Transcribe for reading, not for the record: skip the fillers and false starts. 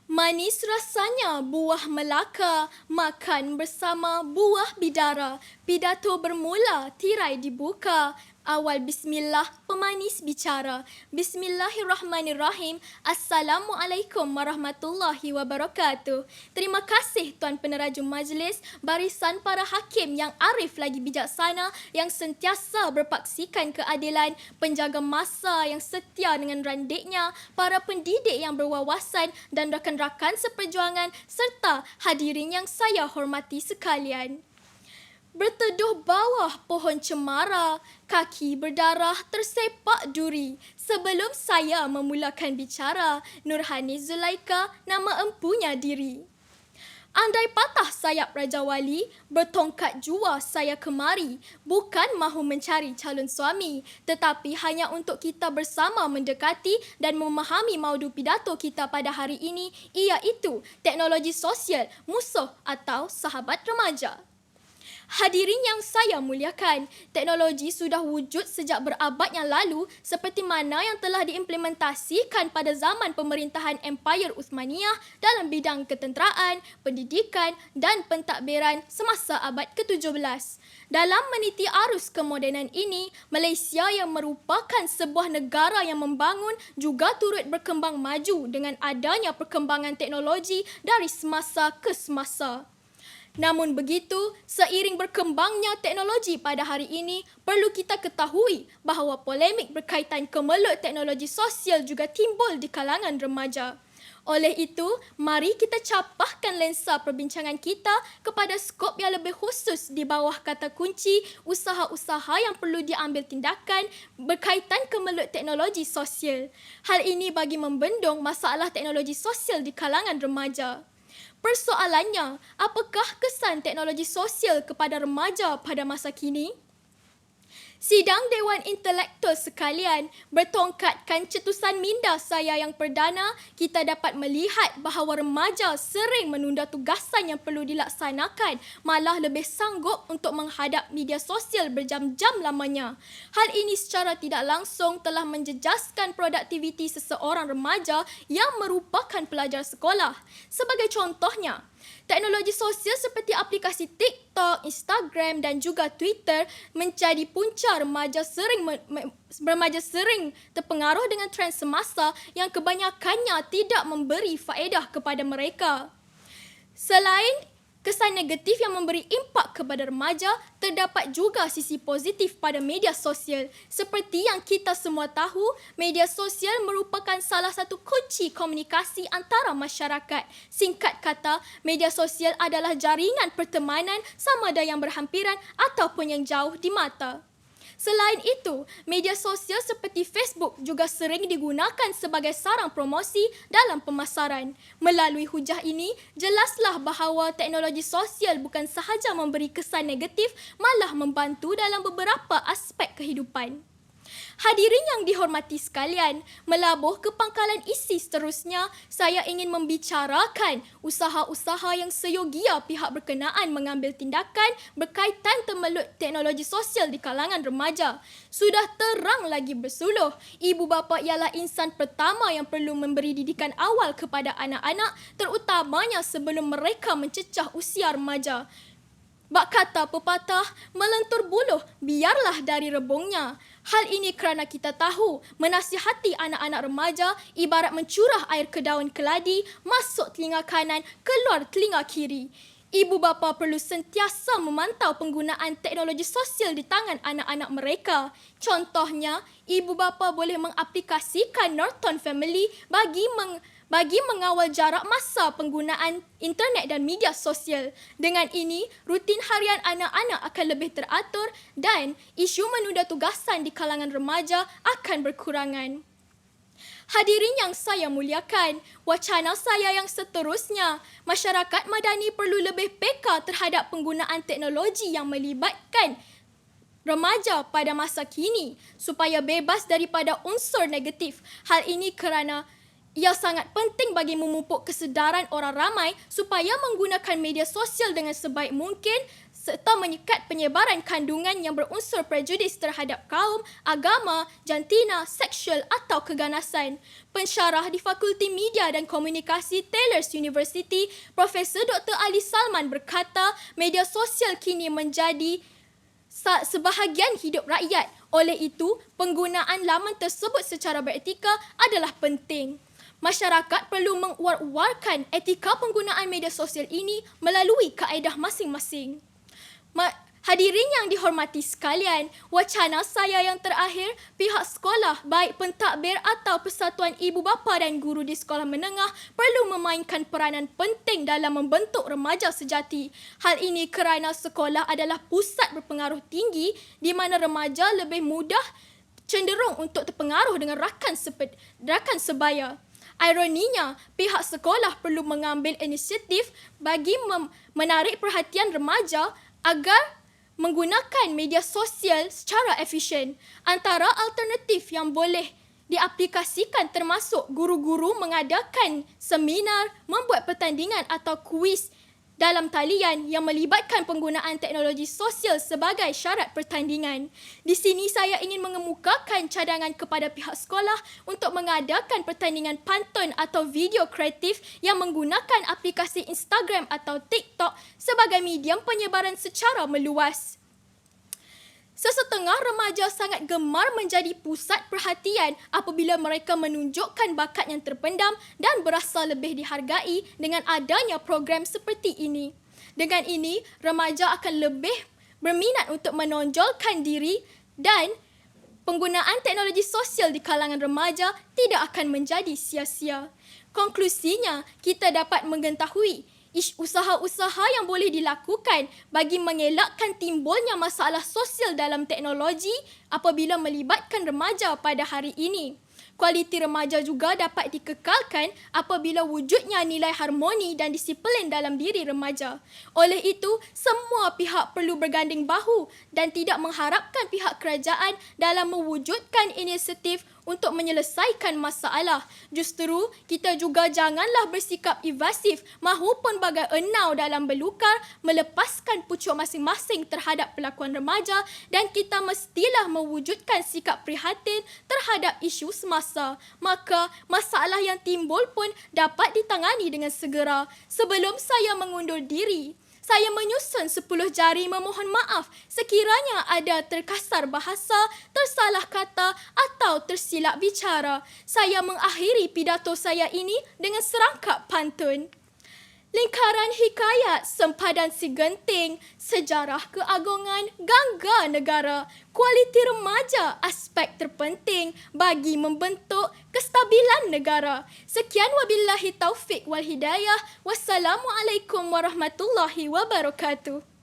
Manis rasanya buah Melaka, makan bersama buah bidara. Pidato bermula, tirai dibuka. Awal bismillah, pemanis bicara. Bismillahirrahmanirrahim. Assalamualaikum warahmatullahi wabarakatuh. Terima kasih Tuan Peneraju Majlis, barisan para hakim yang arif lagi bijaksana, yang sentiasa berpaksikan keadilan, penjaga masa yang setia dengan randiknya, para pendidik yang berwawasan dan rakan-rakan seperjuangan serta hadirin yang saya hormati sekalian. Berteduh bawah pohon cemara, kaki berdarah tersepak duri. Sebelum saya memulakan bicara, Nurhani Zulaika, nama empunya diri. Andai patah sayap Raja Wali, bertongkat jua saya kemari. Bukan mahu mencari calon suami, tetapi hanya untuk kita bersama mendekati dan memahami maudu pidato kita pada hari ini, iaitu teknologi sosial, musuh atau sahabat remaja. Hadirin yang saya muliakan, teknologi sudah wujud sejak berabad yang lalu seperti mana yang telah diimplementasikan pada zaman pemerintahan Empayar Uthmaniyah dalam bidang ketenteraan, pendidikan dan pentadbiran semasa abad ke-17. Dalam meniti arus kemodenan ini, Malaysia yang merupakan sebuah negara yang membangun juga turut berkembang maju dengan adanya perkembangan teknologi dari semasa ke semasa. Namun begitu, seiring berkembangnya teknologi pada hari ini, perlu kita ketahui bahawa polemik berkaitan kemelut teknologi sosial juga timbul di kalangan remaja. Oleh itu, mari kita capahkan lensa perbincangan kita kepada skop yang lebih khusus di bawah kata kunci usaha-usaha yang perlu diambil tindakan berkaitan kemelut teknologi sosial. Hal ini bagi membendung masalah teknologi sosial di kalangan remaja. Persoalannya, apakah kesan teknologi sosial kepada remaja pada masa kini? Sidang Dewan Intelektual sekalian, bertongkatkan cetusan minda saya yang perdana, kita dapat melihat bahawa remaja sering menunda tugasan yang perlu dilaksanakan, malah lebih sanggup untuk menghadap media sosial berjam-jam lamanya. Hal ini secara tidak langsung telah menjejaskan produktiviti seseorang remaja yang merupakan pelajar sekolah. Sebagai contohnya, teknologi sosial seperti aplikasi TikTok, Instagram dan juga Twitter menjadi punca remaja sering terpengaruh dengan trend semasa yang kebanyakannya tidak memberi faedah kepada mereka. Selain kesan negatif yang memberi impak kepada remaja, terdapat juga sisi positif pada media sosial. Seperti yang kita semua tahu, media sosial merupakan salah satu kunci komunikasi antara masyarakat. Singkat kata, media sosial adalah jaringan pertemanan sama ada yang berhampiran ataupun yang jauh di mata. Selain itu, media sosial seperti Facebook juga sering digunakan sebagai sarang promosi dalam pemasaran. Melalui hujah ini, jelaslah bahawa teknologi sosial bukan sahaja memberi kesan negatif, malah membantu dalam beberapa aspek kehidupan. Hadirin yang dihormati sekalian, melabuh ke pangkalan isi seterusnya, saya ingin membicarakan usaha-usaha yang seyogia pihak berkenaan mengambil tindakan berkaitan temelut teknologi sosial di kalangan remaja. Sudah terang lagi bersuluh, ibu bapa ialah insan pertama yang perlu memberi didikan awal kepada anak-anak, terutamanya sebelum mereka mencecah usia remaja. Bak kata pepatah, melentur buluh, biarlah dari rebungnya. Hal ini kerana kita tahu, menasihati anak-anak remaja ibarat mencurah air ke daun keladi, masuk telinga kanan, keluar telinga kiri. Ibu bapa perlu sentiasa memantau penggunaan teknologi sosial di tangan anak-anak mereka. Contohnya, ibu bapa boleh mengaplikasikan Norton Family bagi mengawal jarak masa penggunaan internet dan media sosial. Dengan ini, rutin harian anak-anak akan lebih teratur dan isu menunda tugasan di kalangan remaja akan berkurangan. Hadirin yang saya muliakan, wacana saya yang seterusnya, masyarakat madani perlu lebih peka terhadap penggunaan teknologi yang melibatkan remaja pada masa kini supaya bebas daripada unsur negatif. Hal ini kerana ia sangat penting bagi memupuk kesedaran orang ramai supaya menggunakan media sosial dengan sebaik mungkin serta menyekat penyebaran kandungan yang berunsur prejudis terhadap kaum, agama, jantina, seksual atau keganasan. Pensyarah di Fakulti Media dan Komunikasi Taylor's University, Profesor Dr. Ali Salman berkata, media sosial kini menjadi sebahagian hidup rakyat. Oleh itu, penggunaan laman tersebut secara beretika adalah penting. Masyarakat perlu menguar-uarkan etika penggunaan media sosial ini melalui kaedah masing-masing. Hadirin yang dihormati sekalian, wacana saya yang terakhir, pihak sekolah, baik pentadbir atau persatuan ibu bapa dan guru di sekolah menengah perlu memainkan peranan penting dalam membentuk remaja sejati. Hal ini kerana sekolah adalah pusat berpengaruh tinggi di mana remaja lebih mudah cenderung untuk terpengaruh dengan rakan sebaya. Ironinya, pihak sekolah perlu mengambil inisiatif bagi menarik perhatian remaja agar menggunakan media sosial secara efisien. Antara alternatif yang boleh diaplikasikan termasuk guru-guru mengadakan seminar, membuat pertandingan atau kuis dalam talian yang melibatkan penggunaan teknologi sosial sebagai syarat pertandingan. Di sini saya ingin mengemukakan cadangan kepada pihak sekolah untuk mengadakan pertandingan pantun atau video kreatif yang menggunakan aplikasi Instagram atau TikTok sebagai medium penyebaran secara meluas. Sesetengah remaja sangat gemar menjadi pusat perhatian apabila mereka menunjukkan bakat yang terpendam dan berasa lebih dihargai dengan adanya program seperti ini. Dengan ini, remaja akan lebih berminat untuk menonjolkan diri dan penggunaan teknologi sosial di kalangan remaja tidak akan menjadi sia-sia. Konklusinya, kita dapat mengetahui usaha-usaha yang boleh dilakukan bagi mengelakkan timbulnya masalah sosial dalam teknologi apabila melibatkan remaja pada hari ini. Kualiti remaja juga dapat dikekalkan apabila wujudnya nilai harmoni dan disiplin dalam diri remaja. Oleh itu, semua pihak perlu berganding bahu dan tidak mengharapkan pihak kerajaan dalam mewujudkan inisiatif untuk menyelesaikan masalah. Justru, kita juga janganlah bersikap evasif mahupun bagai enau dalam belukar melepaskan pucuk masing-masing terhadap pelakuan remaja dan kita mestilah mewujudkan sikap prihatin terhadap isu semasa. Maka, masalah yang timbul pun dapat ditangani dengan segera. Sebelum saya mengundur diri, saya menyusun 10 jari memohon maaf sekiranya ada terkasar bahasa, tersalah kata atau tersilap bicara. Saya mengakhiri pidato saya ini dengan serangkap pantun. Lingkaran hikayat sempadan si genting, sejarah keagungan gangga negara, kualiti remaja aspek terpenting bagi membentuk kestabilan negara. Sekian wabillahi taufik wal hidayah. Wassalamualaikum warahmatullahi wabarakatuh.